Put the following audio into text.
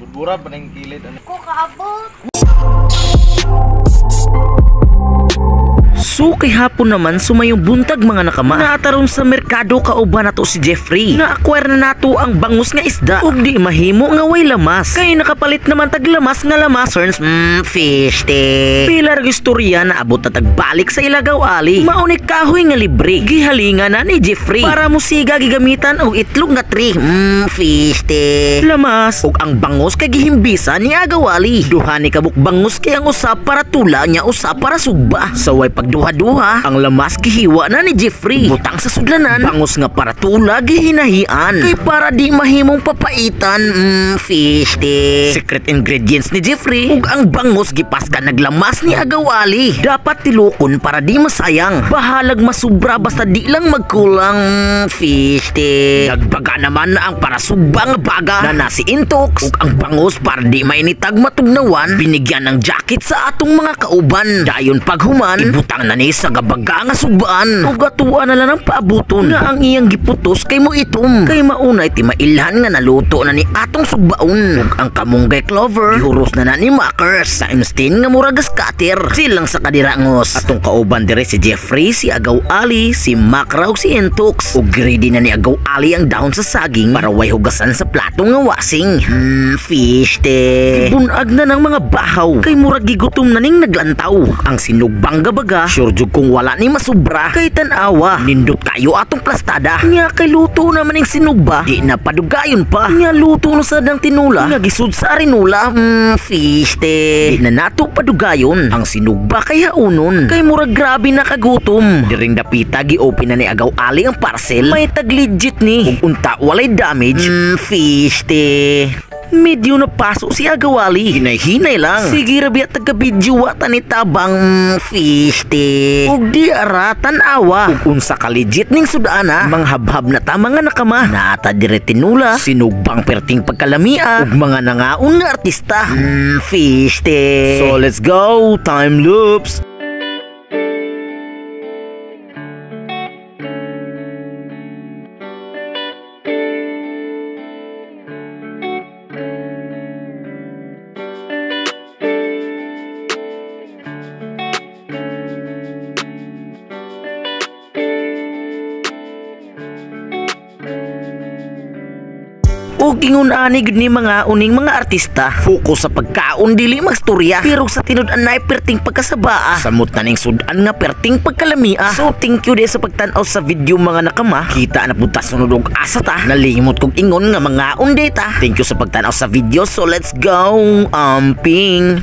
Budbura pa ng kilid. Ko kaabot. So kay hapon naman sumayong buntag mga nakama. Naataron sa merkado kauban nato si Jeffrey. Na-acquire na nato ang bangus nga isda ug di mahimo nga way lamas. Kay nakapalit naman tag lamas nga lamasons. Fish te. Pila ra istorya na abot na tagbalik sa Ilagaw Ali. Maunik kahoy nga libre. Gihalingan na ni Jeffrey para musiga gigamitan og itlog nga tri. Fish te. Lamas ug ang bangus kay gihimbisan ni Agaw Ali. Duha ni kabuk bangus kay ang usa para tula nya usa para sugba. So way pagduha-duha ang lamas gihiwa na ni Jeffrey. Butang sa sudlanan bangus nga para tula gihinahian. Kay para di mahimong papaitan. Fish te. Secret ingredients ni Jeffrey ug ang bangus gipaska naglamas ni Agaw Ali. Dapat tilukon para di masayang. Bahalag masubra basta di lang magkulang. Fish te. Nagbaga naman na ang para sugba nga baga na nasi intox ug ang bangus para di mainitag matugnawan. Binigyan ng jacket sa atong mga kauban. Dayon paghuman ibutang na ni sa gabaga nga sugbaan ug atuan na lang ang paabuton na ang iyang giputos kay mo itom. Kay maunay ti mailhan nga naluto na ni atong sugbaon ug ang kamunggay clover gihuros na ni Makers sa instin nga murag scatter. Silang sa kadirangos atong kauban dire si Jeffrey, si Agaw Ali, si Makraw, si Intox ug ready na ni Agaw Ali ang dahon sa saging para way hugasan sa plato nga wasing. Fish te. Bunag na ng mga bahaw kay murag gigutom na ning naglantaw. Ang sinugbang gabaga sure jud kung wala ni masubra kay tan-awa nindot kayo atong plastada nya kay luto naman ning sinugba di na padugayon pa nya luto no sa dang tinula nga gisud sa arinula. Fish te. Di na nato padugayon ang sinugba kay haunon kay murag grabe na kagutom. Diring dapita gi-open na ni Agaw Ali ang parcel may tag legit ni ug unta walay damage. Fish te. Medyo na paso si Agaw Ali. Hinay-hinay lang. Sige rabi at taga-video wata ni tabang. Fish te. Ug di aratan awa. Ug unsa ka legit ning sudana. Manghabhab na ta mga nakama. Naata dire tinula. Sinugbang perting pagkalamia. Ug mga nangaon nga artista. Fish te. So let's go. Time loops. Ug ingon ani gud ni mga uning mga artista focus sa pagkaon dili magstorya pero sa tinud-an nay perting pagkasabaa samot na ning sudan nga perting pagkalamia. So thank you di sa pagtan-aw sa video mga nakama. Kita na punta sunod og asa ta nalimot kog ingon nga mga undeta. Thank you sa pagtan-aw sa video. So let's go. Ping